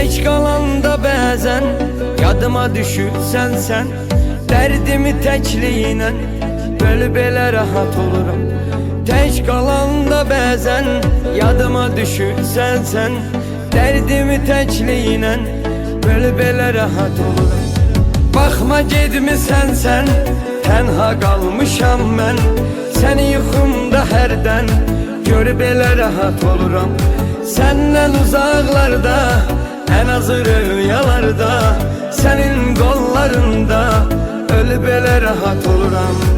Tək qalanda bəzən yadıma düşürsən sən. Dərdimi təkliyinə bölüb elə rahat oluram. Tək qalanda bəzən yadıma düşürsən sən. Dərdimi təkliyinə bölüb elə rahat oluram. Baxma gedmisən sən, tənha qalmışam mən. Səni yuxumda hərdən görüb elə rahat oluram. Səndən uzaqlarda, ən azı rüyalarda, sənin qollarında ölüb elə rahat oluram.